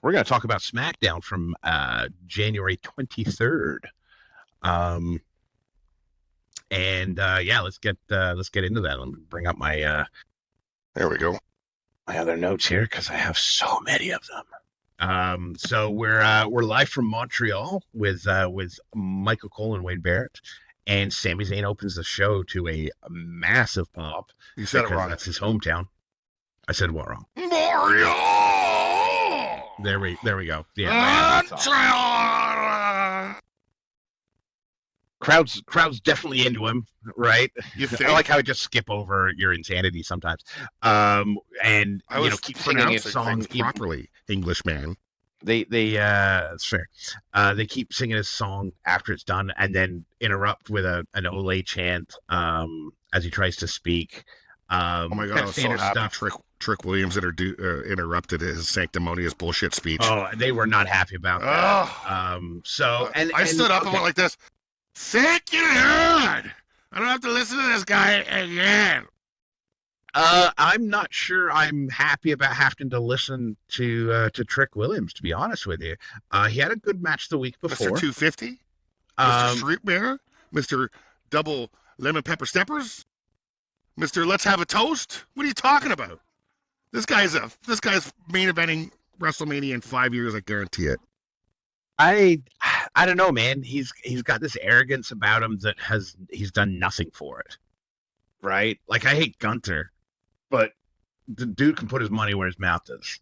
We're going to talk about Smackdown from January 23rd. Let's get into that. Let me bring up my there we go. My other notes here because I have so many of them. So we're live from Montreal with Michael Cole and Wade Barrett, and Sami Zayn opens the show to a massive pop. You said it wrong. That's his hometown. I said what wrong? Montreal. There we go. Yeah. Crowd's definitely into him, right? I like how I just skip over your insanity sometimes. And I was keep singing his songs properly, Englishman. That's fair. They keep singing his song after it's done, and then interrupt with an Olay chant as he tries to speak. Oh my god! I was so happy. Trick Williams interrupted his sanctimonious bullshit speech. Oh, they were not happy about that. I stood up and went like this. Thank you, God. I don't have to listen to this guy again. I'm not sure I'm happy about having to listen to Trick Williams, to be honest with you. He had a good match the week before. Mr. 250? Mr. Street Bear? Mr. Double Lemon Pepper Steppers? Mr. Let's Have a Toast? What are you talking about? This guy's main eventing WrestleMania in 5 years, I guarantee it. I don't know, man. He's got this arrogance about him that he's done nothing for it. Right? Like, I hate Gunter, but the dude can put his money where his mouth is.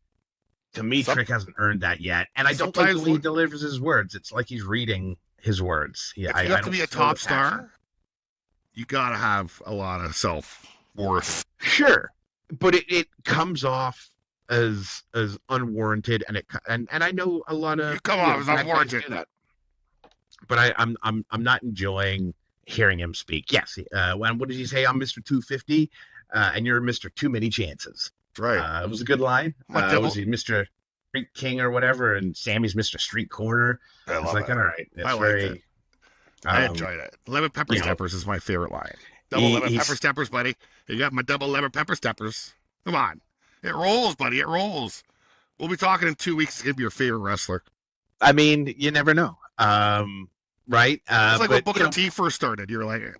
To me, Trick hasn't earned that yet. And I don't like the way he delivers his words. It's like he's reading his words. Yeah, if you have to be a top star, you gotta have a lot of self-worth. Sure. But it comes off as unwarranted, and I know a lot of you come off as unwarranted. But I'm not enjoying hearing him speak. Yes, what did he say? I'm Mr. 250, and you're Mr. Too Many Chances. Right. It was a good line. Was he Mr. Street King or whatever? And Sammy's Mr. Street Corner. I was like, all right. I liked it. I enjoyed it. Lemon Pepper Steppers is my favorite line. Double Lemon Pepper Steppers, buddy. You got my double Lemon Pepper Steppers. Come on. It rolls, buddy. It rolls. We'll be talking in 2 weeks. It'll be your favorite wrestler. I mean, you never know. Right? It's like when Booker T first started.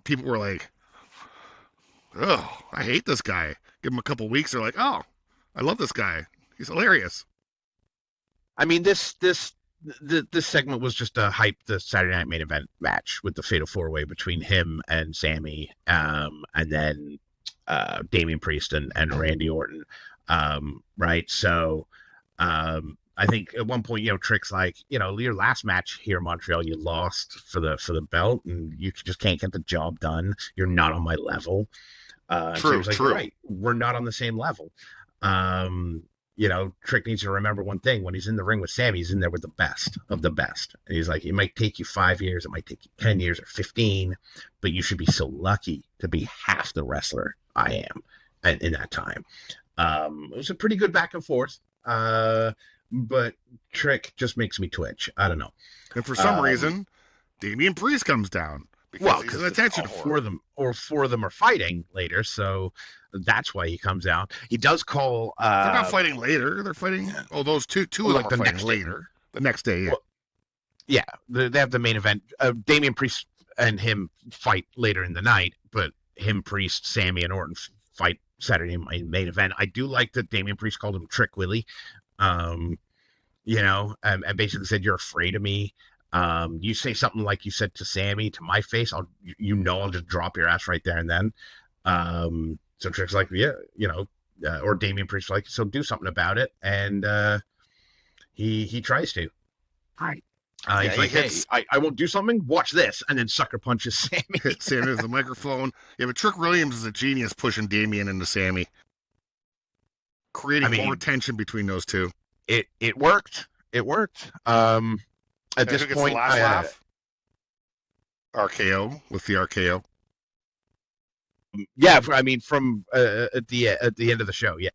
People were like, oh, I hate this guy. Give him a couple weeks. They're like, oh, I love this guy. He's hilarious. I mean, this segment was just to hype the Saturday Night Main Event match with the Fatal 4-Way between him and Sammy, and then Damian Priest and Randy Orton. Right? So I think at one point, Trick's like, your last match here in Montreal, you lost for the belt, and you just can't get the job done. You're not on my level. True. Right, we're not on the same level. Trick needs to remember one thing: when he's in the ring with Sammy, he's in there with the best of the best. And he's like, it might take you 5 years, it might take you 10 years or 15, but you should be so lucky to be half the wrestler I am in that time. It was a pretty good back and forth. But Trick just makes me twitch. I don't know. And for some reason, Damian Priest comes down. Because attention four of them are fighting later, so that's why he comes out. He does call. They're not fighting later. They're fighting. Oh, those two of them are fighting later. The next day, yeah. Well, they have the main event. Damian Priest and him fight later in the night, but him, Priest, Sammy, and Orton fight Saturday main event. I do like that Damian Priest called him Trick Willie. And basically said, you're afraid of me. You say something like you said to Sammy to my face, I'll just drop your ass right there and then. So Trick's like, yeah, or Damian Priest like, so do something about it, and he tries to. Right. He's like, hey, I won't do something. Watch this, and then sucker punches Sammy. Hit Sammy with the microphone. Yeah, but Trick Williams is a genius pushing Damian into Sammy, creating more tension between those two. It worked. It worked. At this point, RKO with the RKO. Yeah, I mean, from at the end of the show. Yeah.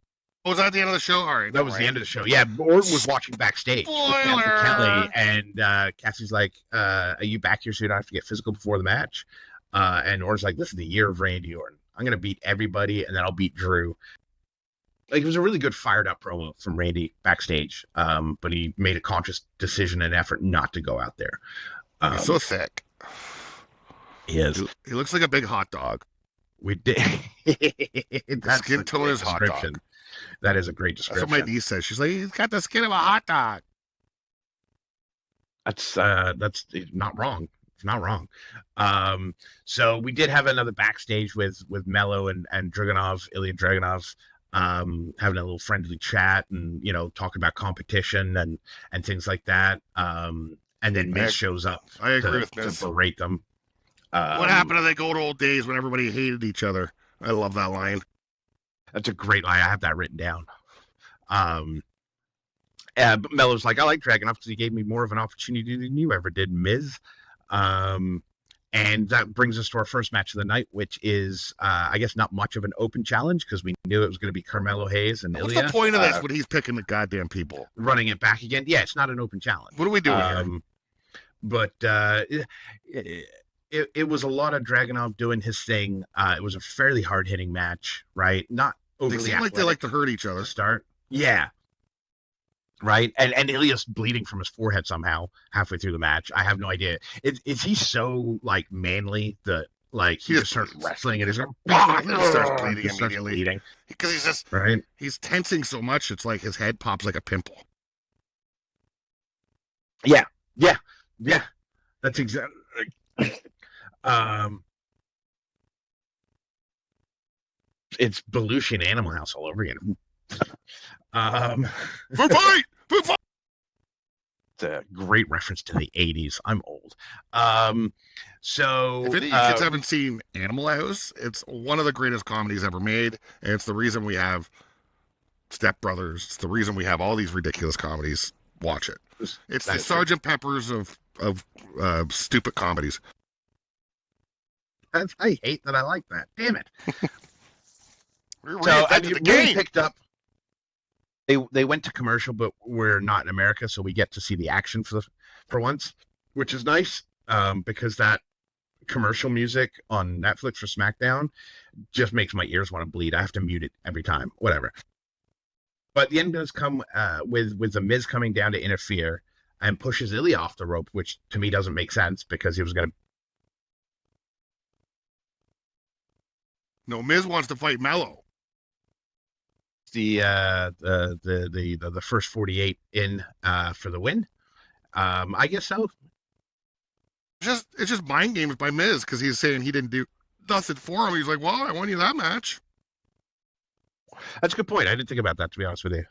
Oh, was that at the end of the show? All right, that was the end of the show. Yeah, Orton was watching backstage with Kelly, and Cassie's like, "Are you back here so you don't have to get physical before the match?" And Orton's like, "This is the year of Randy Orton. I'm gonna beat everybody, and then I'll beat Drew." Like, it was a really good fired up promo from Randy backstage, but he made a conscious decision and effort not to go out there. He's so thick. He is. He looks like a big hot dog. We did. The skin tone is hot dog. That is a great description. That's what my niece says. She's like, he's got the skin of a hot dog. That's not wrong. It's not wrong. So we did have another backstage with Mello and Dragunov, Ilya Dragunov, having a little friendly chat and, you know, talking about competition and things like that. And then Miz shows up. I agree with Miz. To berate them. What happened to the good old days when everybody hated each other? I love that line. That's a great line. I have that written down. But Mello's like, I like Dragunov because he gave me more of an opportunity than you ever did, Miz. And that brings us to our first match of the night, which is, I guess, not much of an open challenge because we knew it was going to be Carmelo Hayes and Ilya. What's the point of this when he's picking the goddamn people? Running it back again? Yeah, it's not an open challenge. What are we doing here? But it was a lot of Dragunov doing his thing. It was a fairly hard-hitting match, right? Not overly They seem like they like to hurt each other. Start. Yeah. Right, and Ilya's bleeding from his forehead somehow halfway through the match. I have no idea. Is he so like manly that like he just starts wrestling and he starts bleeding immediately because he's just right? He's tensing so much. It's like his head pops like a pimple. Yeah. That's exactly. It's Belushi and Animal House all over again. Food fight! It's a great reference to the 80s. I'm old. So if any of you kids haven't seen Animal House, it's one of the greatest comedies ever made, and it's the reason we have Step Brothers. It's the reason we have all these ridiculous comedies. Watch it. It's the Sgt. Pepper's of stupid comedies. I hate that I like that. Damn it. So I mean, we picked up. They went to commercial, but we're not in America, so we get to see the action for once, which is nice, because that commercial music on Netflix for Smackdown just makes my ears want to bleed. I have to mute it every time. Whatever. But the end does come with the Miz coming down to interfere and pushes Ilya off the rope, which to me doesn't make sense because he was going to. No, Miz wants to fight Mello. The first 48 in for the win. I guess so. It's just mind games by Miz because he's saying he didn't do nothing for him. He's like, well, I won you that match. That's a good point. I didn't think about that, to be honest with you.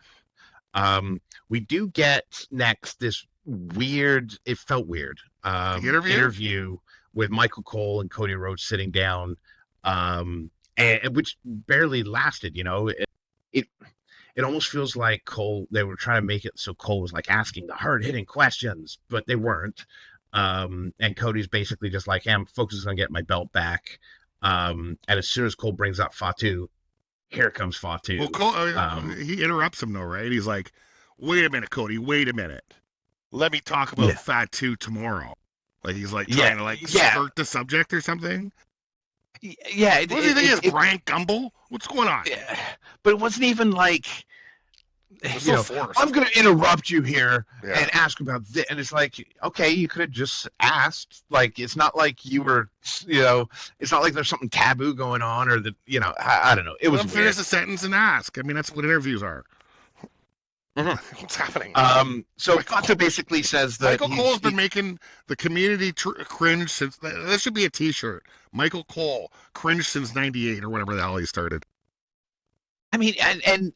We do get next this weird. It felt weird. Interview with Michael Cole and Cody Rhodes sitting down, and which barely lasted. You know. It almost feels like Cole, they were trying to make it so Cole was like asking the hard-hitting questions, but they weren't. And Cody's basically just like, hey, I'm focused on getting my belt back. And as soon as Cole brings up Fatu, here comes Fatu. Well, Cole, he interrupts him though, right? He's like, wait a minute, Cody, wait a minute. Let me talk about Fatu tomorrow. Like he's like trying to skirt the subject or something. Yeah. What do you think is Brian Gumble? What's going on? Yeah, but it wasn't even like, forced. I'm going to interrupt you here and ask about this. And it's like, okay, you could have just asked. Like, it's not like you were, it's not like there's something taboo going on or that, I don't know. It was finish the sentence and ask. I mean, that's what interviews are. Mm-hmm. What's happening? So Fatu basically says that Michael Cole's been making the community cringe since. This should be a T-shirt. Michael Cole cringed since '98 or whatever the hell he started. I mean, and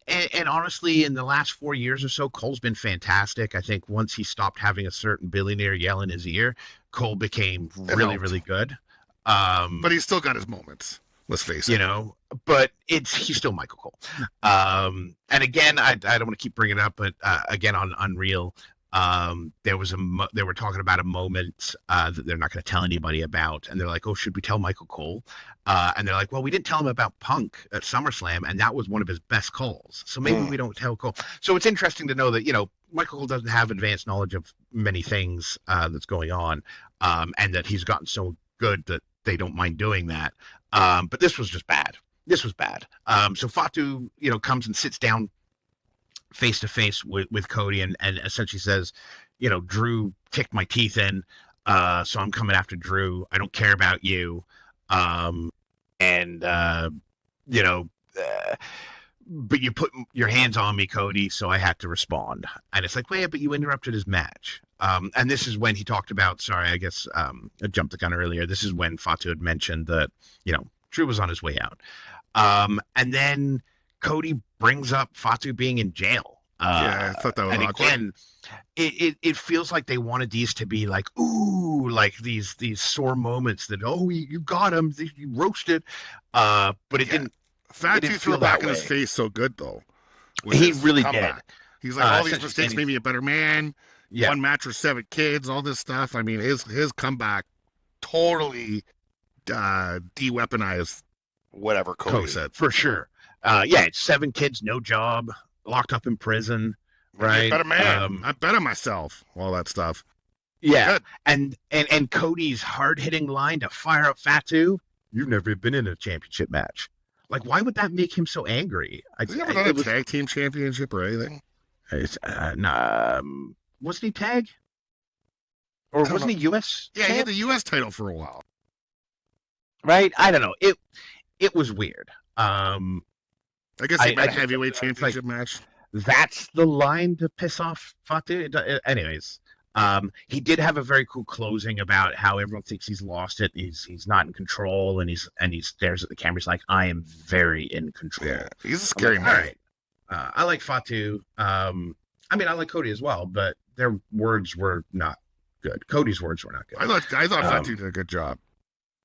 honestly, in the last 4 years or so, Cole's been fantastic. I think once he stopped having a certain billionaire yell in his ear, Cole became really good. But he's still got his moments. Let's face it. But he's still Michael Cole. And again, I don't want to keep bringing it up, but again on Unreal, they were talking about a moment that they're not going to tell anybody about, and they're like, oh, should we tell Michael Cole? And they're like, well, we didn't tell him about Punk at SummerSlam, and that was one of his best calls, so maybe we don't tell Cole. So it's interesting to know that Michael Cole doesn't have advanced knowledge of many things that's going on, and that he's gotten so good that they don't mind doing that. But this was just bad. this was bad. So Fatu, comes and sits down face to face with Cody and essentially says, Drew kicked my teeth in, so I'm coming after Drew. I don't care about you. And but you put your hands on me, Cody, so I had to respond. And it's like, wait, but you interrupted his match. And this is when he talked about, sorry, I guess I jumped the gun earlier. This is when Fatu had mentioned that, Drew was on his way out. And then Cody brings up Fatu being in jail. I thought that was and awkward. Again, it feels like they wanted these to be like, ooh, like these sore moments that, oh, you got him, you roasted. But it didn't. Fatu threw it back in his face so good, though. He really did. He's like, all these mistakes made me a better man. Yeah. One match for 7 kids, all this stuff. I mean, his comeback totally de-weaponized whatever Cody said. For sure. It's 7 kids, no job, locked up in prison, right? Better man. I better myself. All that stuff. Yeah. And Cody's hard-hitting line to fire up Fatu, you've never been in a championship match. Like, why would that make him so angry? Has he ever done a tag team championship or anything? Wasn't he tag? Or wasn't he U.S.? Yeah, he had the U.S. title for a while. Right? I don't know. It was weird. I guess he had a heavyweight championship match. That's the line to piss off Fatu. Anyways, he did have a very cool closing about how everyone thinks he's lost it. He's not in control, and he stares at the camera. He's like, I am very in control. Yeah, he's a scary man. All right. I like Fatu. I like Cody as well, but their words were not good. Cody's words were not good. I thought Fatu did a good job.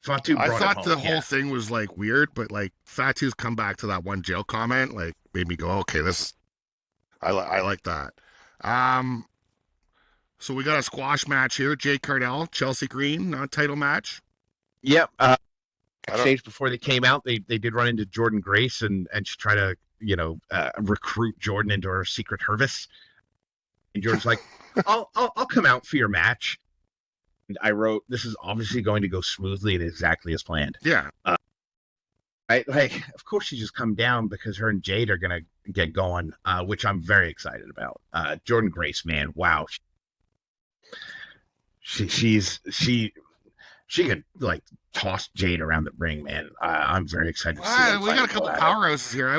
Fatu I thought the whole thing was like weird, but like Fatu's come back to that one jail comment, like made me go, okay, I like that. So we got a squash match here. Jade Cardell, Chelsea Green, title match. Yep. Stage before they came out, they did run into Jordan Grace and she tried to recruit Jordan into her secret Hervis. And Jordan's like, I'll come out for your match. And I wrote, this is obviously going to go smoothly and exactly as planned. Yeah. Of course she's just come down because her and Jade are gonna get going, which I'm very excited about. Jordan Grace, man, wow. She can like toss Jade around the ring, man. I'm very excited to see. We got a couple powerhouses here. I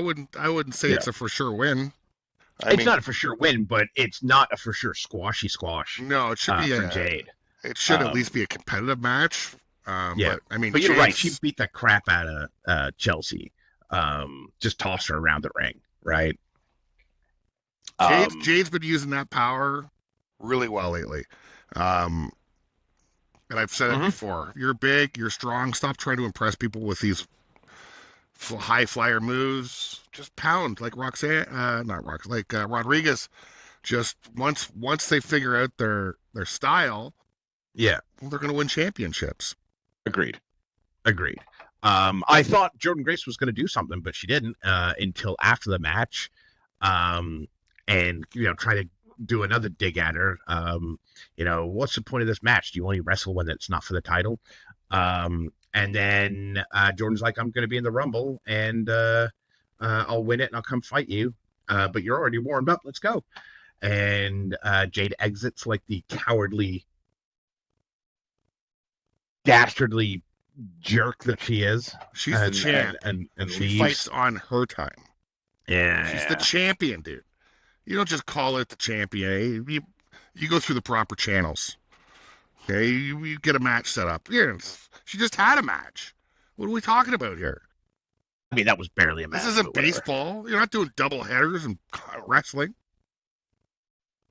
wouldn't say it's a for sure win. It's not a for sure win, but it's not a for sure squashy squash. No, it should be for Jade. It should at least be a competitive match. But you're right. She beat the crap out of Chelsea. Just tossed her around the ring, right? Jade's been using that power really well lately. And I've said it before. You're big, you're strong. Stop trying to impress people with these high flyer moves. Just pound like Rodriguez. Just once they figure out their style, they're going to win championships. Agreed. I thought Jordan Grace was going to do something, but she didn't until after the match, and try to do another dig at her. What's the point of this match? Do you only wrestle when it's not for the title? And then Jordan's like, I'm going to be in the Rumble, and I'll win it, and I'll come fight you. But you're already warmed up. Let's go. And Jade exits like the cowardly, dastardly jerk that she is. She's the champ, and she fights on her time. Yeah, she's the champion, dude. You don't just call it the champion. You go through the proper channels. Okay, you get a match set up. Yeah, she just had a match. What are we talking about here? I mean, that was barely a match. This isn't baseball. You're not doing double headers and wrestling.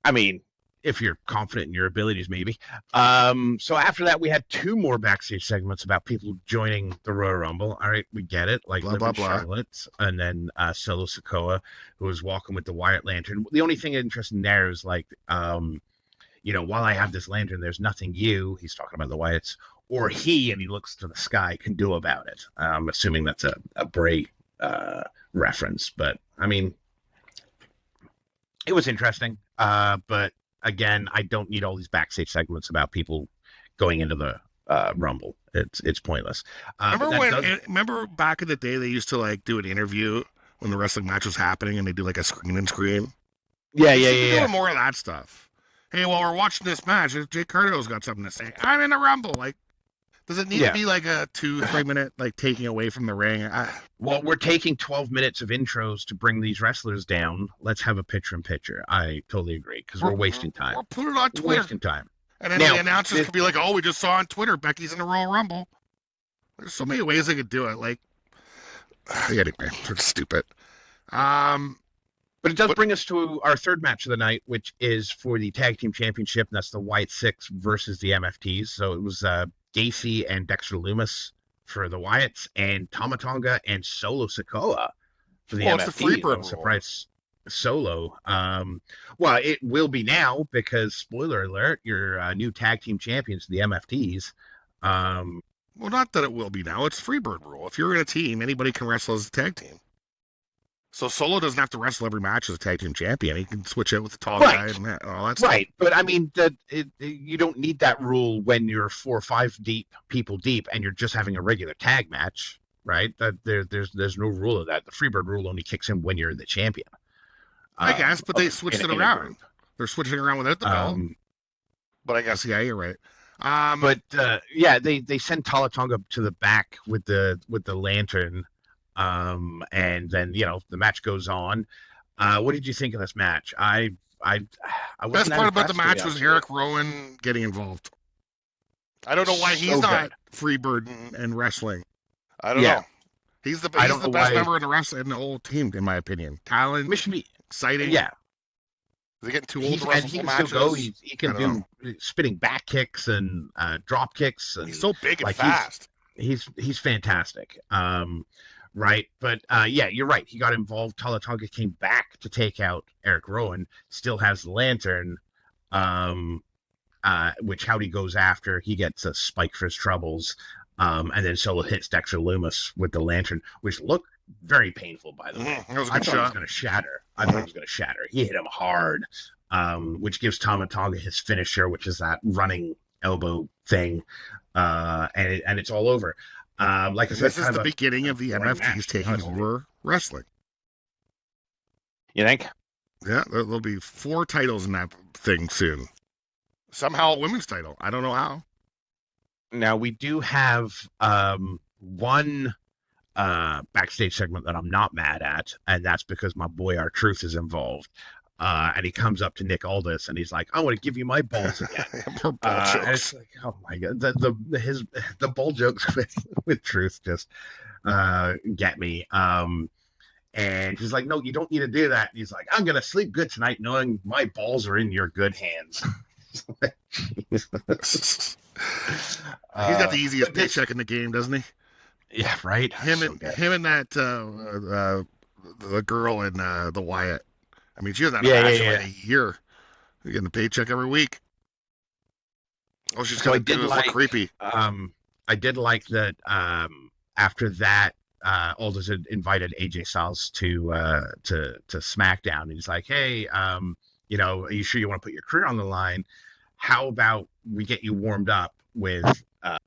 I mean, if you're confident in your abilities, maybe. So after that, we had 2 more backstage segments about people joining the Royal Rumble. All right, we get it. Like blah, blah, blah. Charlotte, and then Solo Sikoa, who was walking with the Wyatt lantern. The only thing interesting there is like, while I have this lantern, there's nothing he's talking about the Wyatts, or he, and he looks to the sky, can do about it. I'm assuming that's a Bray reference. But, I mean, it was interesting. But again, I don't need all these backstage segments about people going into the Rumble. It's pointless. Remember back in the day they used to like do an interview when the wrestling match was happening and they do like a screen and screen. Yeah. Doing more of that stuff. Hey, while we're watching this match, Jake Cardo's got something to say. I'm in a Rumble. Like, does it need to be like a 2-3 minute like taking away from the ring? Well, we're taking 12 minutes of intros to bring these wrestlers down. Let's have a picture-in-picture. I totally agree because we're wasting time. Or put it on Twitter. We're wasting time. And then the announcers could be like, "Oh, we just saw on Twitter Becky's in a Royal Rumble." There's so many ways they could do it. Like, anyway, it's stupid. But it does bring us to our third match of the night, which is for the Tag Team Championship. And that's the Wyatt Six versus the MFTs. So it was Gacy and Dexter Lumis for the Wyatts, and Tama Tonga and Solo Sikoa for the MFTs. It's the Freebird rule. Surprise Solo. Well, it will be now because, spoiler alert, your new Tag Team Champions, the MFTs. Well, not that it will be now. It's Freebird rule. If you're in a team, anybody can wrestle as a tag team. So Solo doesn't have to wrestle every match as a tag team champion. He can switch out with the tall guy and all that stuff. Right, but I mean, you don't need that rule when you're 4 or 5 people deep, and you're just having a regular tag match, right? There's no rule of that. The Freebird rule only kicks in when you're the champion. I guess, but they switched it around. They're switching around without the belt. But I guess, yeah, you're right. They send Tama Tonga to the back with the lantern. And then the match goes on. What did you think of this match? I best part about the match was Eric Rowan getting involved. I don't know why he's not Freebird and wrestling. I don't know. He's the best member in the whole team, in my opinion. Talent, exciting. Yeah. Is he getting too old to wrestle he can matches? Still go. He can do spinning back kicks and drop kicks. And he's so big and fast. He's fantastic. Right, but you're right. He got involved. Tama Tonga came back to take out Eric Rowan. Still has the lantern, which Howdy goes after. He gets a spike for his troubles, and then Solo hits Dexter Lumis with the lantern, which looked very painful. By the way, that was a I good thought shot. it was going to shatter. I thought it was going to shatter. He hit him hard, which gives Tama Tonga his finisher, which is that running elbow thing, and it's all over. Like I said, this is the beginning of the MFTs taking over wrestling. You think? Yeah, there'll be 4 titles in that thing soon. Somehow a women's title. I don't know how. Now, we do have one backstage segment that I'm not mad at, and that's because my boy R-Truth is involved. And he comes up to Nick Aldis and he's like, "I want to give you my balls again." And it's like, oh my god, the ball jokes with Truth just get me. And he's like, "No, you don't need to do that." And he's like, "I'm gonna sleep good tonight, knowing my balls are in your good hands." He's got the easiest paycheck in the game, doesn't he? Yeah, right. Him and that the girl in the Wyatt. I mean, she hasn't had a match in like a year. You're getting a paycheck every week. Oh, she's going to look creepy. I did like that after that, Aldis had invited AJ Styles to SmackDown. And he's like, "Hey, are you sure you want to put your career on the line? How about we get you warmed up with a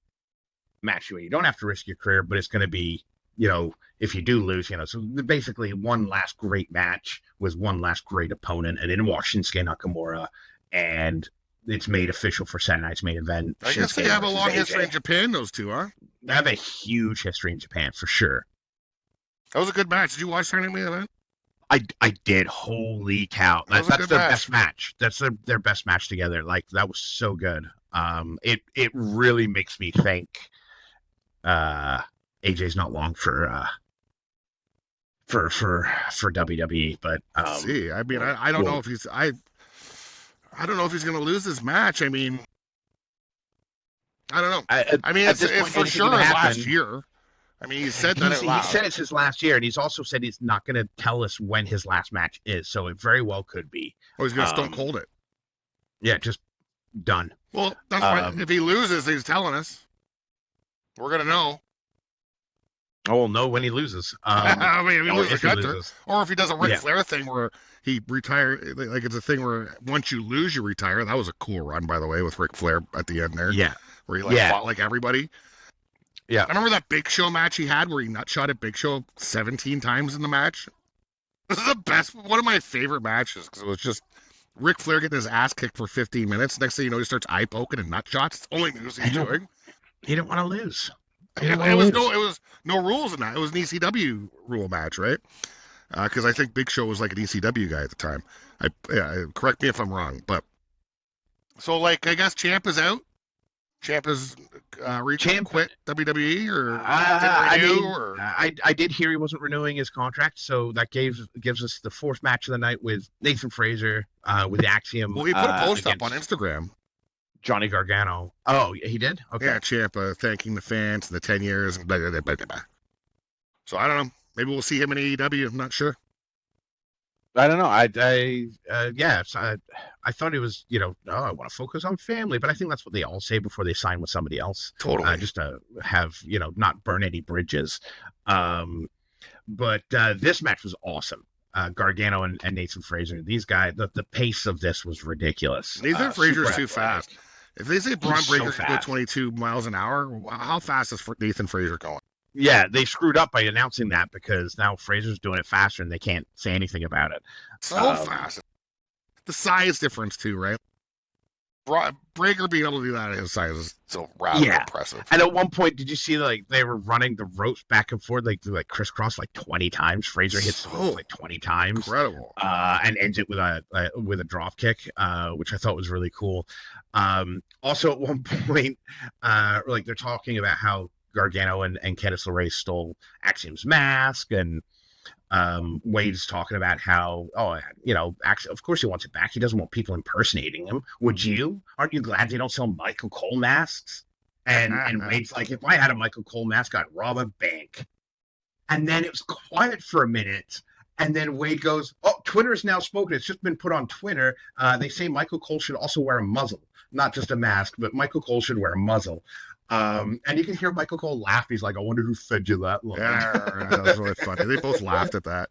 match where you don't have to risk your career, but it's going to be, if you do lose, so basically one last great match with one last great opponent, and then watch Shinsuke Nakamura, and it's made official for Saturday night's main event. I guess they have a long history in Japan, those two, huh? They have a huge history in Japan, for sure. That was a good match. Did you watch Saturday night's main event? I did. Holy cow. That's their best match. That's their best match together. Like, that was so good. It really makes me think AJ's not long for WWE, but see, I mean, I don't know if he's I don't know if he's going to lose this match. I mean, I don't know. I mean, it's for sure his last year. I mean, he said that he said it's his last year, and he's also said he's not going to tell us when his last match is. So it very well could be. Oh, he's going to Stone Cold it. Yeah, just done. Well, that's fine. If he loses, he's telling us. We're going to know. Oh, we'll know when he loses. I mean, or if he loses. Or if he does a Ric Flair thing where he retire, like it's a thing where once you lose, you retire. That was a cool run, by the way, with Ric Flair at the end there. Yeah. Where he fought like everybody. Yeah. I remember that Big Show match he had where he nutshot at Big Show 17 times in the match. This is the best, one of my favorite matches because it was just Ric Flair getting his ass kicked for 15 minutes. Next thing you know, he starts eye poking and nut shots. It's the only news he's doing. He didn't want to lose. It was no rules in that. It was an ECW rule match, right? Because I think Big Show was like an ECW guy at the time. Correct me if I'm wrong, but so like I guess Champ is out. Champ is quit WWE or I did hear he wasn't renewing his contract, so that gives us the fourth match of the night with Nathan Fraser with Axiom. Well, he put a post up on Instagram. Johnny Gargano. Oh, he did? Okay. Yeah, Ciampa thanking the fans for the 10 years. And blah, blah, blah, blah, blah. So I don't know. Maybe we'll see him in AEW. I'm not sure. I don't know. I thought he was, I want to focus on family, but I think that's what they all say before they sign with somebody else. Totally. Just to have, not burn any bridges. But this match was awesome. Gargano and Nathan Fraser. These guys, the pace of this was ridiculous. Nathan Fraser's too fast. If they say Braun Breaker can go 22 miles an hour, how fast is Nathan Fraser going? Yeah, they screwed up by announcing that because now Fraser's doing it faster and they can't say anything about it. So fast. The size difference too, right? Breaker being able to do that at his size is so rather impressive. And at one point, did you see they were running the ropes back and forth like crisscross 20 times? Fraser hits the ropes 20 times. Incredible. And ends it with a drop kick, which I thought was really cool. Also at one point, they're talking about how Gargano and Candice LeRae stole Axiom's mask, and Wade's talking about how, of course he wants it back. He doesn't want people impersonating him. Would you? Aren't you glad they don't sell Michael Cole masks? And Wade's like, if I had a Michael Cole mask, I'd rob a bank. And then it was quiet for a minute. And then Wade goes, oh, Twitter has now spoken. It's just been put on Twitter. They say Michael Cole should also wear a muzzle, not just a mask, but Michael Cole should wear a muzzle. And you can hear Michael Cole laugh. He's like, I wonder who fed you that line. Yeah, that was really funny. They both laughed at that.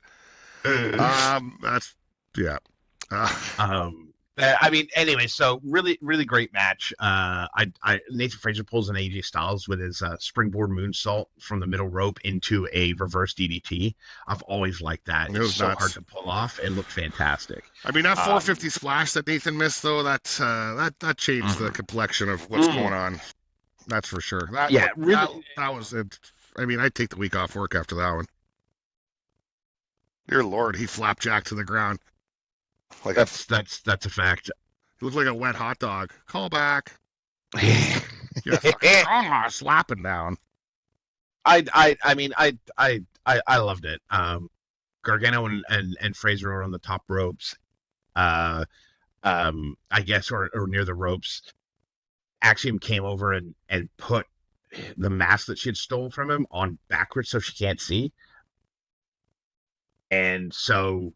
Anyway, so really, really great match. Nathan Fraser pulls an AJ Styles with his springboard moonsault from the middle rope into a reverse DDT. I've always liked that. It was so hard to pull off. It looked fantastic. I mean, that 450 splash that Nathan missed, though, that changed the complexion of what's going on. That's for sure. That was it. I mean, I'd take the week off work after that one. Dear Lord, he flapjacked to the ground. Like that's a fact. He looked like a wet hot dog. Call back. Slapping down. I loved it. Gargano and Fraser are on the top ropes. I guess, or near the ropes. Axiom came over and put the mask that she had stolen from him on backwards so she can't see. And so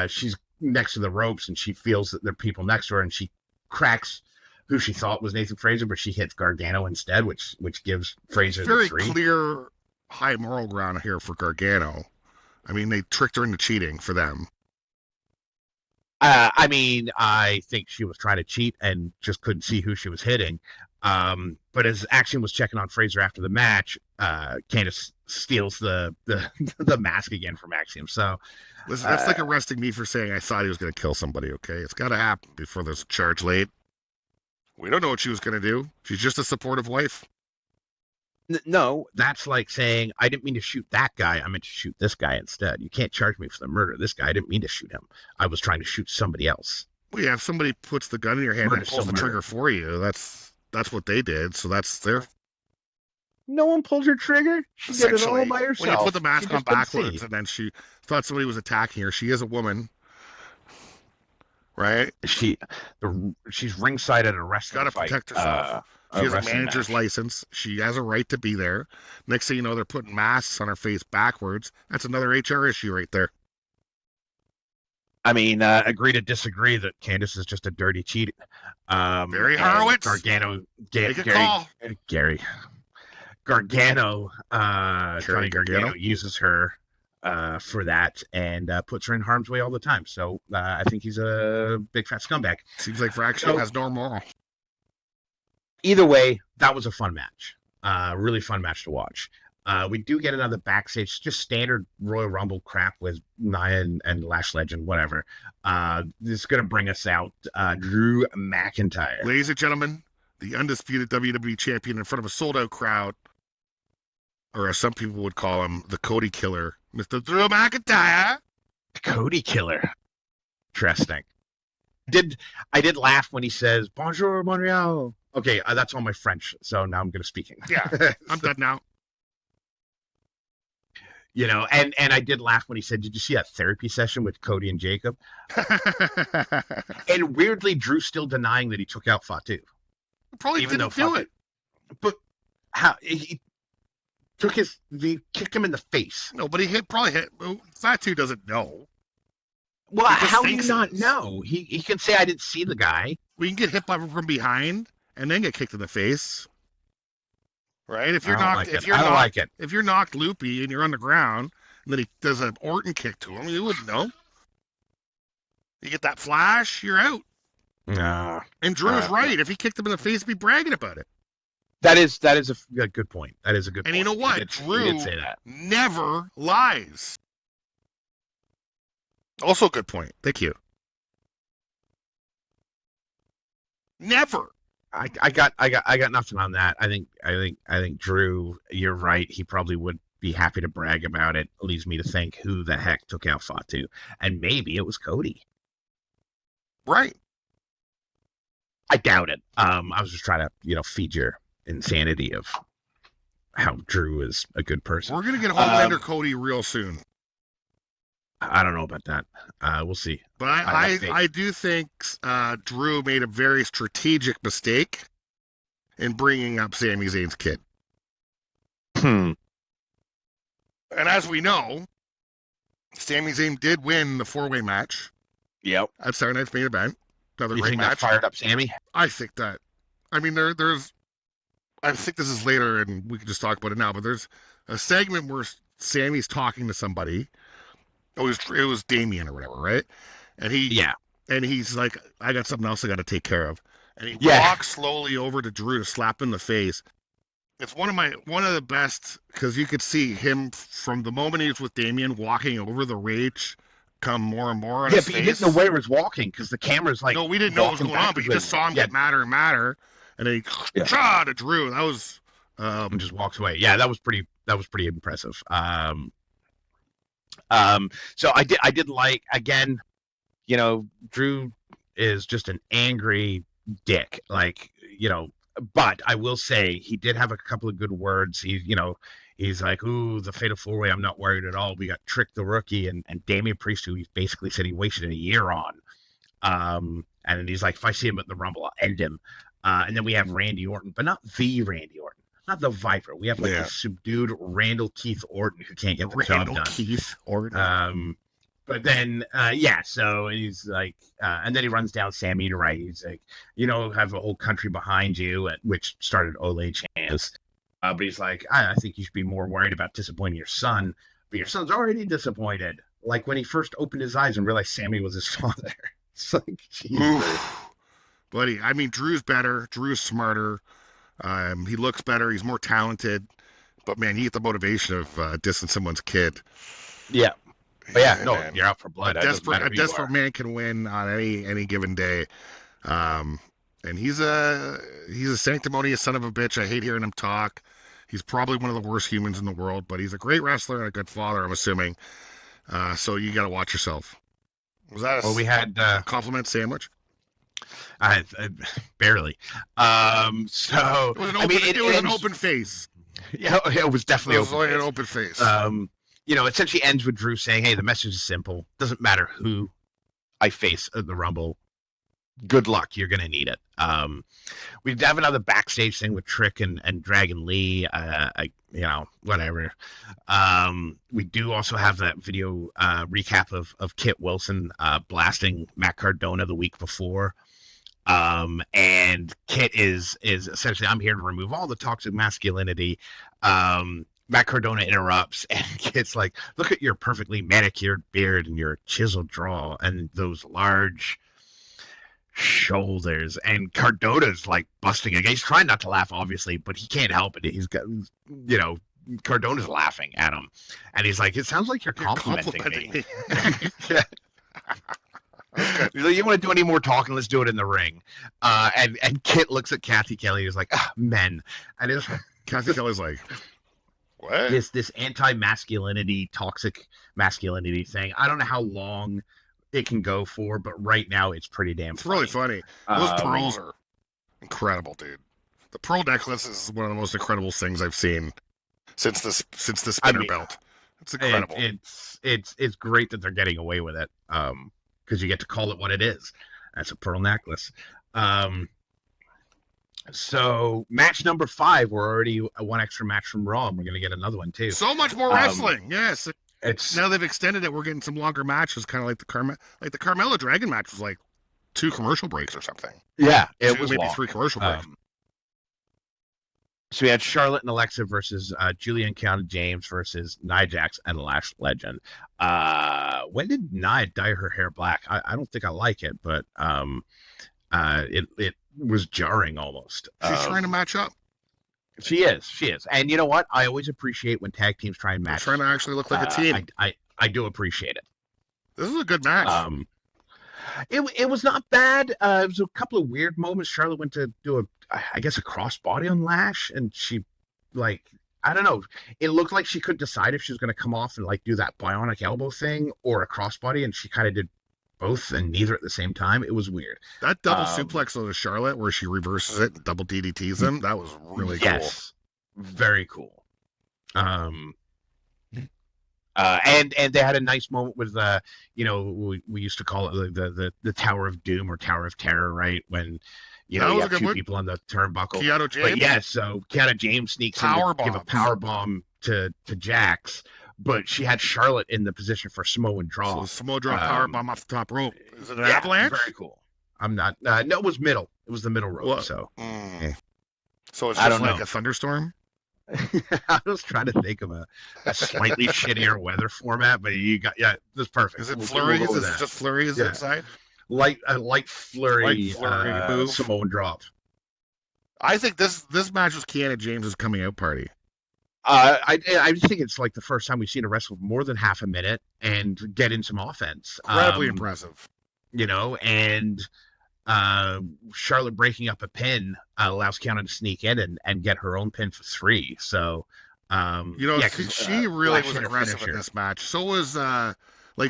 she's next to the ropes and she feels that there are people next to her and she cracks who she thought was Nathan Fraser, but she hits Gargano instead, which gives Fraser very the three. Clear high moral ground here for Gargano. I mean, they tricked her into cheating for them. I think she was trying to cheat and just couldn't see who she was hitting. But as Axiom was checking on Fraser after the match, Candice steals the mask again from Axiom. So listen, that's like arresting me for saying I thought he was going to kill somebody. Okay, it's got to happen before there's a charge laid. We don't know what she was going to do. She's just a supportive wife. No, that's like saying, I didn't mean to shoot that guy. I meant to shoot this guy instead. You can't charge me for the murder of this guy. I didn't mean to shoot him. I was trying to shoot somebody else. Well, yeah, if somebody puts the gun in your hand and pulls the trigger for you, that's what they did. So that's their... No one pulled her trigger. She did it all by herself. When you put the mask on backwards and then she thought somebody was attacking her, she is a woman. Right? She's ringside at a wrestling fight. Got to protect herself. She has a manager's license. She has a right to be there. Next thing you know, they're putting masks on her face backwards. That's another HR issue right there. I mean, agree to disagree that Candice is just a dirty cheat. Barry Horowitz. Gargano. Make a call. Gary. Gargano, Johnny Johnny Gargano uses her for that and puts her in harm's way all the time. So I think he's a big fat scumbag. Seems like Fraction has no moral. Either way, that was a fun match. Really fun match to watch. We do get another backstage, just standard Royal Rumble crap with Nia and Lash Legend, whatever. This is going to bring us out Drew McIntyre. Ladies and gentlemen, the undisputed WWE champion in front of a sold-out crowd, or as some people would call him, the Cody Killer, Mr. Drew McIntyre. Cody Killer. Interesting. I did laugh when he says, Bonjour, Montreal. Okay, that's all my French, so now I'm going to speak English. Yeah, I'm done now. You know, and I did laugh when he said, did you see that therapy session with Cody and Jacob? And weirdly, Drew's still denying that he took out Fatu. Probably even didn't do it. But how he kicked him in the face. No, but he probably hit. Fatu doesn't know. Well, how do you not know? He can say I didn't see the guy. We can get hit from behind and then get kicked in the face. Right? If you're knocked loopy and you're on the ground, and then he does an Orton kick to him, you wouldn't know. You get that flash, you're out. And Drew is right. If he kicked him in the face, he'd be bragging about it. That is a good point. That is a good point. And you know what? Drew never lies. Also a good point. Thank you. Never. I got nothing on that. I think Drew, you're right. He probably would be happy to brag about it. Leads me to think who the heck took out Fatu, and maybe it was Cody. Right. I doubt it. I was just trying to feed your insanity of how Drew is a good person. We're gonna get Homelander Cody real soon. I don't know about that. We'll see. But I do think Drew made a very strategic mistake in bringing up Sami Zayn's kid. And as we know, Sami Zayn did win the 4-way match. Yep. At Saturday Night's Main Event. Another great match. Fired up Sami? I think that. I mean, there's. I think this is later, and we can just talk about it now. But there's a segment where Sami's talking to somebody. It was Damien or whatever, right? And he's like, I got something else I got to take care of. And he walks slowly over to Drew to slap him in the face. It's one of the best, because you could see him from the moment he was with Damien walking over the rage come more and more on his face. Yeah, but you didn't know where he was walking because the camera's like. No, we didn't know what was going on, but you just saw him get madder and madder, and then he to Drew. That was and just walks away. Yeah, that was pretty impressive. So I did like, again, Drew is just an angry dick, but I will say he did have a couple of good words. He's like, ooh, the fatal 4-way, I'm not worried at all. We got Trick the Rookie and Damian Priest, who he basically said he wasted a year on. And he's like, if I see him at the Rumble, I'll end him. And then we have Randy Orton, but not the Randy Orton. Not the Viper. We have a subdued Randall Keith Orton who can't get the job done. Keith Orton. But then, so he's like, and then he runs down Sami, you're right. He's like, have a whole country behind you, which started Ole chants. But he's like, I think you should be more worried about disappointing your son. But your son's already disappointed. Like when he first opened his eyes and realized Sami was his father. It's like, Jesus. Buddy, I mean, Drew's better. Drew's smarter. He looks better. He's more talented. But, man, you get the motivation of dissing someone's kid. Yeah. But, yeah, no, you're out for blood. A desperate man can win on any given day. And he's a sanctimonious son of a bitch. I hate hearing him talk. He's probably one of the worst humans in the world, but he's a great wrestler and a good father, I'm assuming. So you got to watch yourself. Was that we had compliment sandwich? Barely. So it was an open face. Yeah, it was definitely an open face. It essentially ends with Drew saying, "Hey, the message is simple. Doesn't matter who I face at the Rumble. Good luck. You're gonna need it." We have another backstage thing with Trick and Dragon Lee. Whatever. We do also have that video recap of Kit Wilson blasting Matt Cardona the week before. And Kit is essentially, I'm here to remove all the toxic masculinity. Matt Cardona interrupts, and Kit's like, look at your perfectly manicured beard and your chiseled jaw and those large shoulders. And Cardona's like busting again. He's trying not to laugh, obviously, but he can't help it. He's got, Cardona's laughing at him, and he's like, it sounds like you're complimenting me. Yeah. You want to do any more talking? Let's do it in the ring. And Kit looks at Kathy Kelly. He's like, men. And it's Kathy Kelly's like, what? This anti-masculinity, toxic masculinity thing. I don't know how long it can go for, but right now it's pretty damn funny. Really funny. Those pearls are incredible, dude. The pearl necklace is one of the most incredible things I've seen since the spinner belt. It's incredible. It's great that they're getting away with it. Because you get to call it what it is. That's a pearl necklace. So match number 5, we're already one extra match from Raw, and we're going to get another one too. So much more wrestling. Yes. It's now they've extended it. We're getting some longer matches, kind of like the Carmella Dragon match was like 2 commercial breaks or something. Yeah, it was maybe long. 3 commercial breaks. So we had Charlotte and Alexa versus Julia and Kiana James versus Nia Jax and Lash Legend. When did Nia dye her hair black? I don't think I like it, but it was jarring almost. She's trying to match up. She is. And you know what? I always appreciate when tag teams try and match. They're trying to actually look like a team. I do appreciate it. This is a good match. It was not bad. It was a couple of weird moments. Charlotte went to do a crossbody on Lash, and she, like, I don't know. It looked like she couldn't decide if she was going to come off and like do that bionic elbow thing or a crossbody, and she kind of did both and neither at the same time. It was weird. That double suplex on Charlotte where she reverses it and double DDTs them, that was really cool. Yes, very cool. And they had a nice moment with we used to call it the Tower of Doom or Tower of Terror, right? When you have 2 people on the turnbuckle. Kiana James. But yeah, so Kiana James sneaks in to give a power bomb to Jax, but she had Charlotte in the position for Samoan draw. So Samoan draw power bomb off the top rope. Is it an avalanche? Very cool. I'm not. No, it was middle. It was the middle rope. Well, so it's just like a thunderstorm. I was trying to think of a slightly shittier weather format, but you got that's perfect. Is it flurries? Is it just flurries inside? Light flurry, Samoan drop. I think this match was Kiana James's coming out party. I just think it's like the first time we've seen her wrestle for more than half a minute and get in some offense. Incredibly impressive. And Charlotte breaking up a pin allows Kiana to sneak in and get her own pin for 3. So, she really was aggressive in this match. So was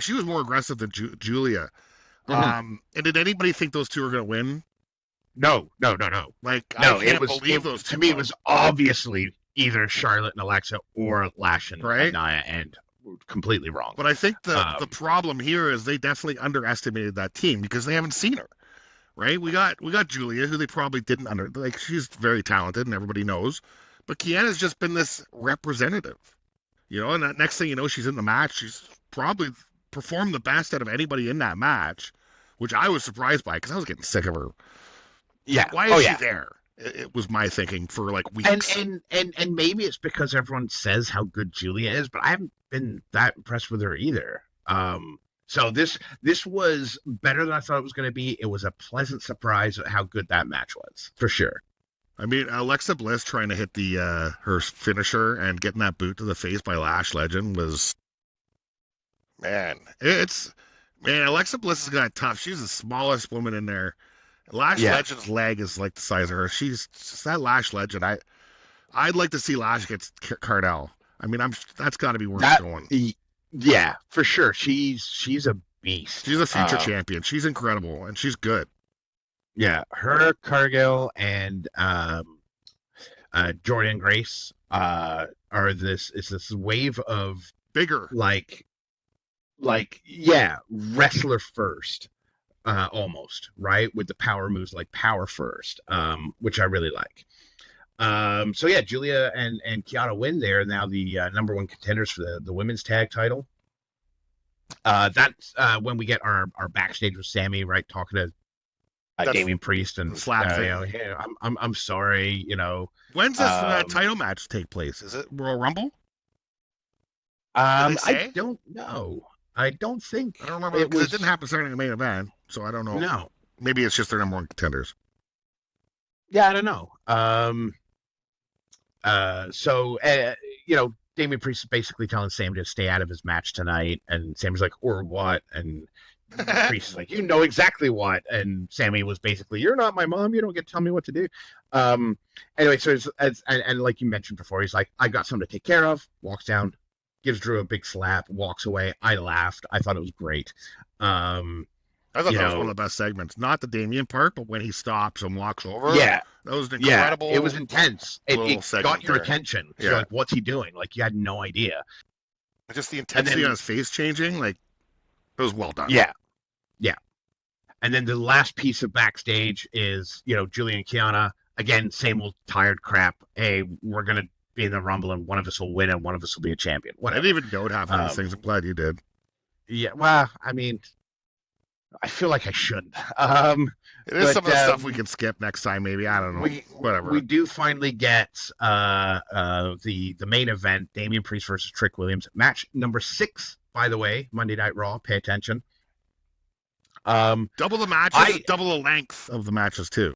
she was more aggressive than Julia. And did anybody think those two were going to win? No. Like, no, I can't believe those two. To me, it was obviously either Charlotte and Alexa or Lash and Nia, and completely wrong. But I think the problem here is they definitely underestimated that team because they haven't seen her. Right? We got Julia, who they probably didn't she's very talented and everybody knows. But Kiana's just been this representative. And that next thing you know, she's in the match. She's probably performed the best out of anybody in that match, which I was surprised by because I was getting sick of her. Yeah. Why is she there? It was my thinking for like weeks. And maybe it's because everyone says how good Julia is, but I haven't been that impressed with her either. So this was better than I thought it was going to be. It was a pleasant surprise at how good that match was, for sure. I mean, Alexa Bliss trying to hit the her finisher and getting that boot to the face by Lash Legend was, Alexa Bliss has got tough. She's the smallest woman in there. Lash Legend's leg is like the size of her. She's just that Lash Legend. I'd like to see Lash get Cardell. I mean, that's got to be where it's going. Yeah, for sure. She's a beast. She's a future champion. She's incredible and she's good. Yeah, her, Cargill, and Jordan Grace are this wave of bigger wrestler first, almost, right, with the power moves like power first, which I really like. So yeah, Julia and Kiana win there. Now the number 1 contenders for the women's tag title. That's when we get our backstage with Sammy, right, talking to Damian Priest and slap thing. Hey, I'm sorry. When's this title match take place? Is it Royal Rumble? I don't know. I don't think. I don't remember because it didn't happen starting the main event, so I don't know. No. Maybe it's just their number one contenders. Yeah, I don't know. Damian Priest is basically telling Sam to stay out of his match tonight, and Sam's like, or what? And Priest is like, you know exactly what. And Sammy was basically, you're not my mom. You don't get to tell me what to do. Anyway, so and like you mentioned before, he's like, I got something to take care of. Walks down, gives Drew a big slap, walks away. I laughed. I thought it was great. I thought that was one of the best segments. Not the Damian part, but when he stops and walks over. Yeah. That was an incredible. Yeah, it was intense. It got your attention. Yeah. You're like, what's he doing? Like, you had no idea. Just the intensity on his face changing, like, it was well done. Yeah. Yeah. And then the last piece of backstage is, Julian and Kiana, again, same old tired crap. Hey, we're going to be in the Rumble and one of us will win and one of us will be a champion. Whatever. I didn't even note half of these things. I'm glad you did. Yeah, well, I mean, I feel like I shouldn't. It is some of the stuff we can skip next time, maybe. I don't know. Whatever. We do finally get the main event, Damian Priest versus Trick Williams. Match number 6, by the way, Monday Night Raw. Pay attention. Double the matches, double the length of the matches, too.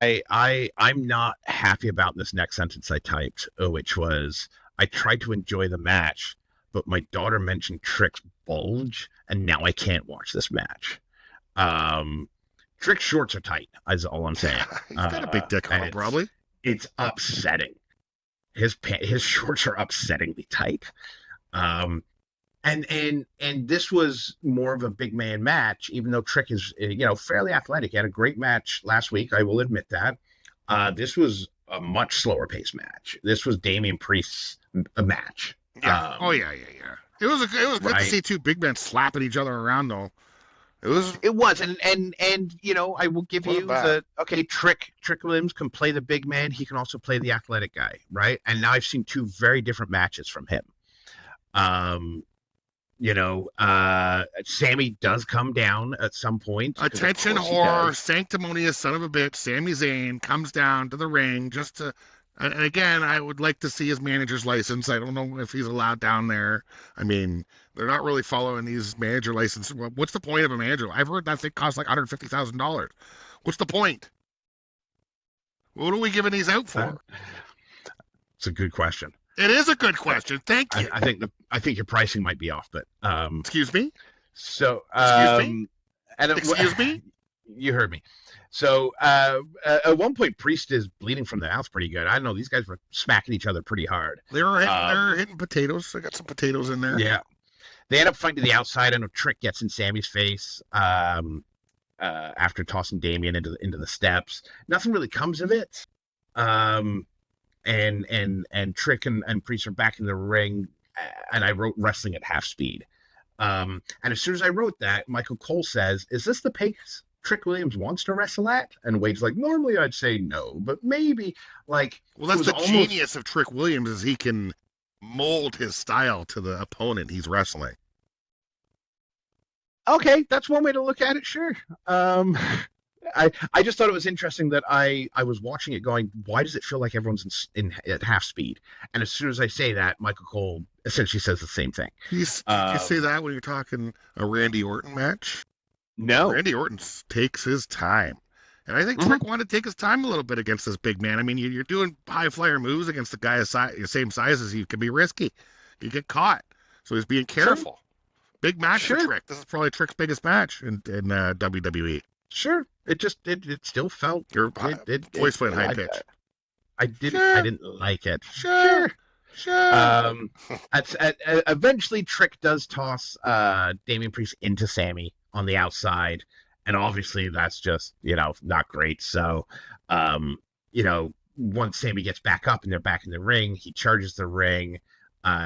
I'm not happy about this next sentence I typed, which was, I tried to enjoy the match, but my daughter mentioned Trick's bulge, and now I can't watch this match. Trick's shorts are tight, is all I'm saying. He's got a big dick on him, probably. It's upsetting. His shorts are upsettingly tight. And this was more of a big man match, even though Trick is, fairly athletic. He had a great match last week. I will admit that. This was a much slower paced match. This was Damian Priest's match. Yeah. Yeah. It was good to see two big men slapping each other around, though. It was, and I will give you Trick Williams can play the big man. He can also play the athletic guy, right? And now I've seen 2 very different matches from him. Sammy does come down at some point. Attention whore, sanctimonious son of a bitch, Sami Zayn comes down to the ring just to. And again, I would like to see his manager's license. I don't know if he's allowed down there. I mean, they're not really following these manager licenses. What's the point of a manager? I've heard that thing costs like $150,000. What's the point? What are we giving these out for? It's a good question. It is a good question. Thank you. I think your pricing might be off, but excuse me. So excuse me. Excuse me. You heard me. So at one point, Priest is bleeding from the mouth pretty good. I don't know. These guys were smacking each other pretty hard. They're hitting potatoes. They got some potatoes in there. Yeah. They end up fighting to the outside. I know Trick gets in Sammy's face after tossing Damian into the steps. Nothing really comes of it. And Trick and Priest are back in the ring. And I wrote wrestling at half speed. And as soon as I wrote that, Michael Cole says, "Is this the pace Trick Williams wants to wrestle at?" And Wade's like, "Normally I'd say no, but maybe." Like, well, that's the genius of Trick Williams, is he can mold his style to the opponent he's wrestling. Okay, that's one way to look at it. Sure. I just thought it was interesting that I was watching it going, why does it feel like everyone's at half speed? And as soon as I say that, Michael Cole essentially says the same thing. You say that when you're talking a Randy Orton match? No. Randy Orton takes his time. And I think Trick wanted to take his time a little bit against this big man. I mean, you're doing high flyer moves against the guy the same size as you. Can be risky. You get caught. So he's being careful. Sure. Big match for Trick. This is probably Trick's biggest match in WWE. Sure. It still felt your voice went high pitch. I didn't like it. Sure. Eventually Trick does toss Damian Priest into Sammy on the outside, and obviously that's just not great. So once Sammy gets back up and they're back in the ring, he charges the ring,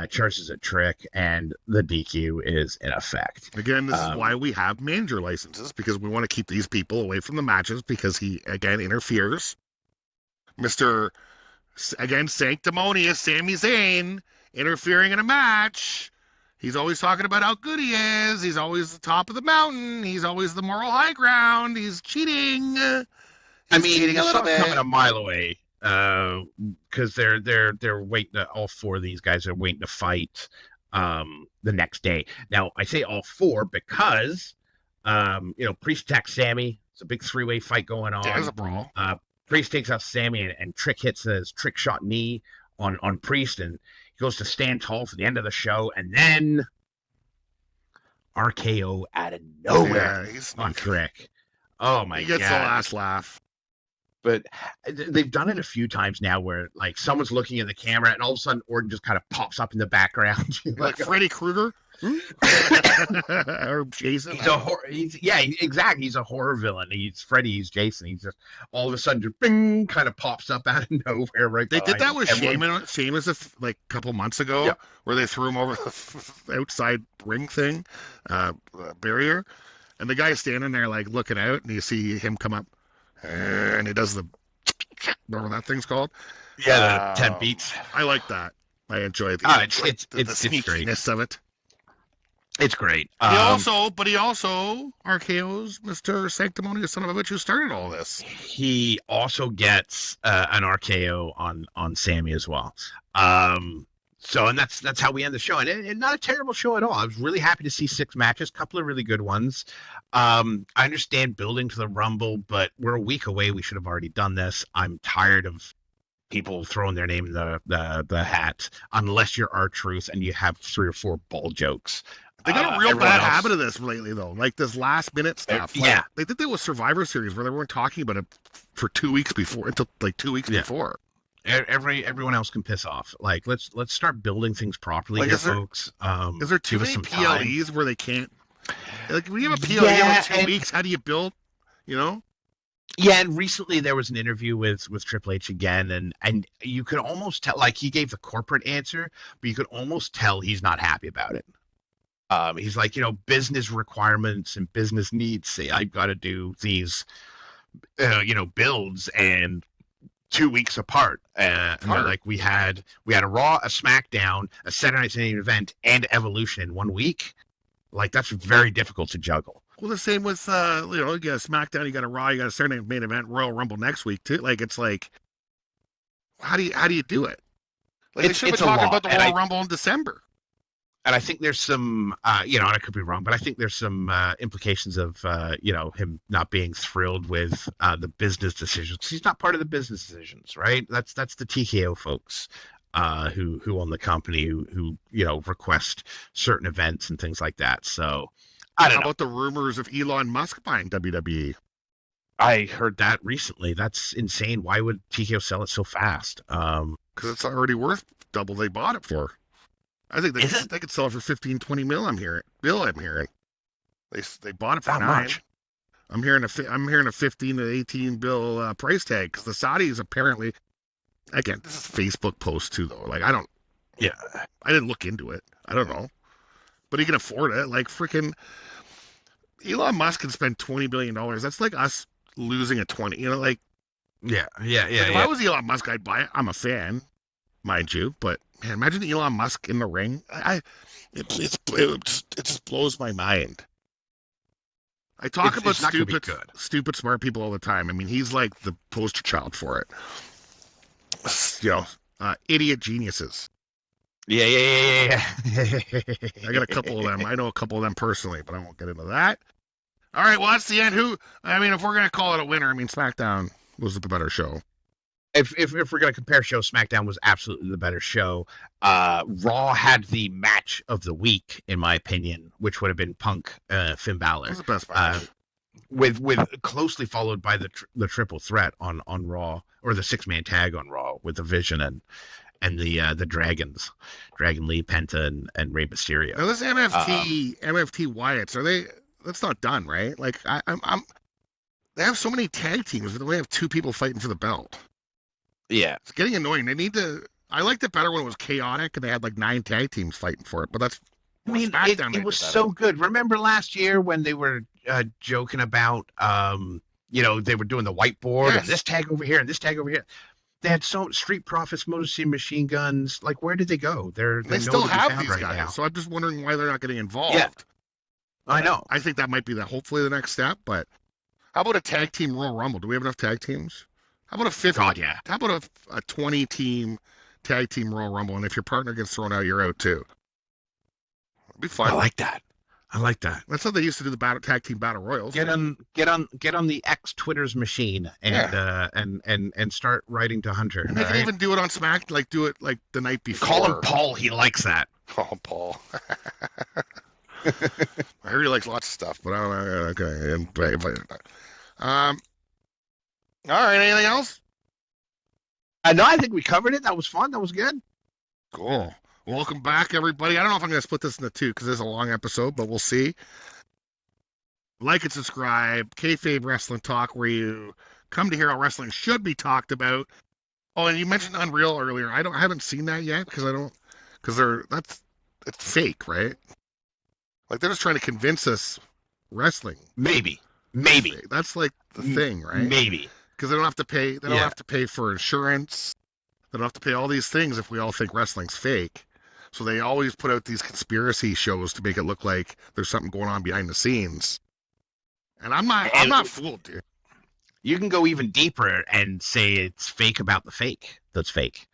charges a Trick, and the DQ is in effect. Again, this is why we have manager licenses, because we want to keep these people away from the matches, because he, again, interferes. Mr. Again, sanctimonious Sami Zayn interfering in a match. He's always talking about how good he is. He's always the top of the mountain. He's always the moral high ground. He's cheating. He's cheating a little bit. Coming a mile away, because they're waiting. All four of these guys are waiting to fight the next day. Now I say all four because Priest attacks Sammy. It's a big 3-way fight going on. There's a brawl. Priest takes out Sammy and Trick hits his trick shot knee on Priest, and he goes to stand tall for the end of the show, and then RKO out of nowhere on Trick. Oh my god! He gets the last laugh. But they've done it a few times now where like someone's looking at the camera and all of a sudden Orton just kind of pops up in the background. like Freddy Krueger? Or Jason? Exactly. He's a horror villain. He's Freddy, he's Jason. He's just all of a sudden just bing, kind of pops up out of nowhere right They did that with Sheamus a couple months ago where they threw him over the outside ring thing, barrier. And the guy's standing there like looking out and you see him come up. And he does the whatever that thing's called. Yeah, the 10 beats. I like that. I enjoy the sneakiness of it. It's great. He also RKO's Mr. Sanctimonious son of a bitch who started all this. He also gets an RKO on Sammy as well. So, and that's how we end the show. And not a terrible show at all. I was really happy to see 6 matches, a couple of really good ones. I understand building to the Rumble, but we're a week away. We should have already done this. I'm tired of people throwing their name in the hat, unless you're R-Truth and you have 3 or 4 ball jokes. They got a real bad habit of this lately, though. Like this last minute stuff. They did that with Survivor Series where they weren't talking about it for 2 weeks before, until like 2 weeks before. Everyone else can piss off. Like let's start building things properly here, folks. Is there too many PLEs where they can't? Like when you have a PLE every 2 weeks, how do you build? Yeah, and recently there was an interview with Triple H again, and you could almost tell, like he gave the corporate answer, but you could almost tell he's not happy about it. He's like, business requirements and business needs say I've got to do these, builds and 2 weeks apart. And like we had a Raw, a Smackdown, a Saturday Night's Main Event, and Evolution in 1 week. Like that's very difficult to juggle. Well, the same with you got a Smackdown, you got a Raw, you got a Saturday Night's Main Event, Royal Rumble next week too. Like it's like, how do you do it? Like they should have been talking about the Royal Rumble in December. And I think there's some, and I could be wrong, but I think there's some implications of, him not being thrilled with the business decisions. He's not part of the business decisions, right? That's the TKO folks who own the company, who request certain events and things like that. So I don't know. How about the rumors of Elon Musk buying WWE? I heard that recently. That's insane. Why would TKO sell it so fast? Because it's already worth double they bought it for. I think they could sell it for 15-20 mil. I'm hearing. They bought it for 9. Much. I'm hearing a 15 to 18 bill price tag because the Saudis apparently. Again, this is a Facebook post too, though. Like I didn't look into it. I don't know, but he can afford it. Like freaking Elon Musk can spend $20 billion. That's like us losing a 20. Yeah. If I was Elon Musk, I'd buy it. I'm a fan, mind you, but. Man, imagine Elon Musk in the ring. It just blows my mind. I talk about stupid smart people all the time. I mean, he's like the poster child for it. Idiot geniuses. Yeah. I got a couple of them. I know a couple of them personally, but I won't get into that. All right, well, that's the end. If we're going to call it a winner, SmackDown was the better show. If we're going to compare shows, SmackDown was absolutely the better show. Raw had the match of the week, in my opinion, which would have been Punk, Finn Balor. That was the best match. With closely followed by the triple threat on Raw, or the 6-man tag on Raw with the Vision and the Dragons, Dragon Lee, Penta, and Rey Mysterio. Now this MFT Wyatts, are they? That's not done, right? Like they have so many tag teams, but they only have 2 people fighting for the belt. Yeah, it's getting annoying. They need to. I liked it better when it was chaotic and they had like 9 tag teams fighting for it. But that's. It was so good. Remember last year when they were joking about, they were doing the whiteboard and this tag over here and this tag over here. They had so Street Profits, Motor City Machine Guns. Like, where did they go? They still have these guys, now. So I'm just wondering why they're not getting involved. Yeah, I know. I think that might be hopefully the next step. But how about a tag team Royal Rumble? Do we have enough tag teams? How about a 50? God, yeah. How about a 20 team tag team Royal Rumble? And if your partner gets thrown out, you're out too. It'd be fun. I like that. That's how they used to do the tag team battle royals. Get on the X Twitter's machine and start writing to Hunter. And they can even do it on Smack, like do it like the night before. Call him Paul. He likes that. Call him Paul. I heard he likes lots of stuff, but I don't know. Okay. All right. Anything else? No, I think we covered it. That was fun. That was good. Cool. Welcome back, everybody. I don't know if I'm going to split this into two because it's a long episode, but we'll see. Like and subscribe. KayFabe Wrestling Talk, where you come to hear how wrestling should be talked about. Oh, and you mentioned Unreal earlier. I haven't seen that yet because it's fake, right? Like they're just trying to convince us wrestling. Maybe. That's like the thing, right? Maybe. Because they don't have to pay. They don't have to pay for insurance. They don't have to pay all these things if we all think wrestling's fake. So they always put out these conspiracy shows to make it look like there's something going on behind the scenes. And I'm not fooled, dude. You can go even deeper and say it's fake about the fake that's fake.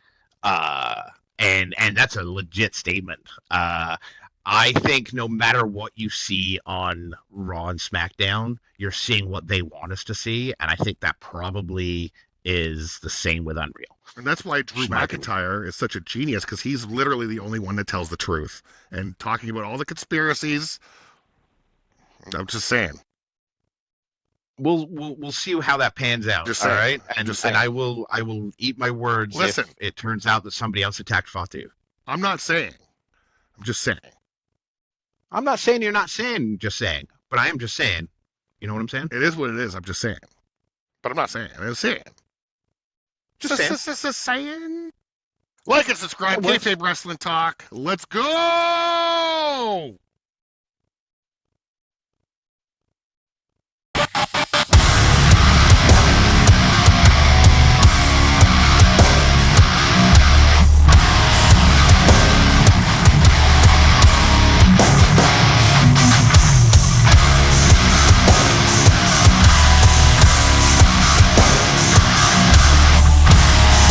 And that's a legit statement. I think no matter what you see on Raw and SmackDown, you're seeing what they want us to see. And I think that probably is the same with Unreal. And that's why Drew McIntyre is such a genius, because he's literally the only one that tells the truth. And talking about all the conspiracies, I'm just saying. We'll see how that pans out. Just all right, and I will eat my words. Listen, if it turns out that somebody else attacked Fatu. I'm not saying. I'm just saying. I'm not saying you're not saying. Just saying, but I am just saying. You know what I'm saying? It is what it is. I'm just saying. But I'm not saying. I'm saying. Just saying. Like and subscribe. KayFabe Wrestling Talk. Let's go.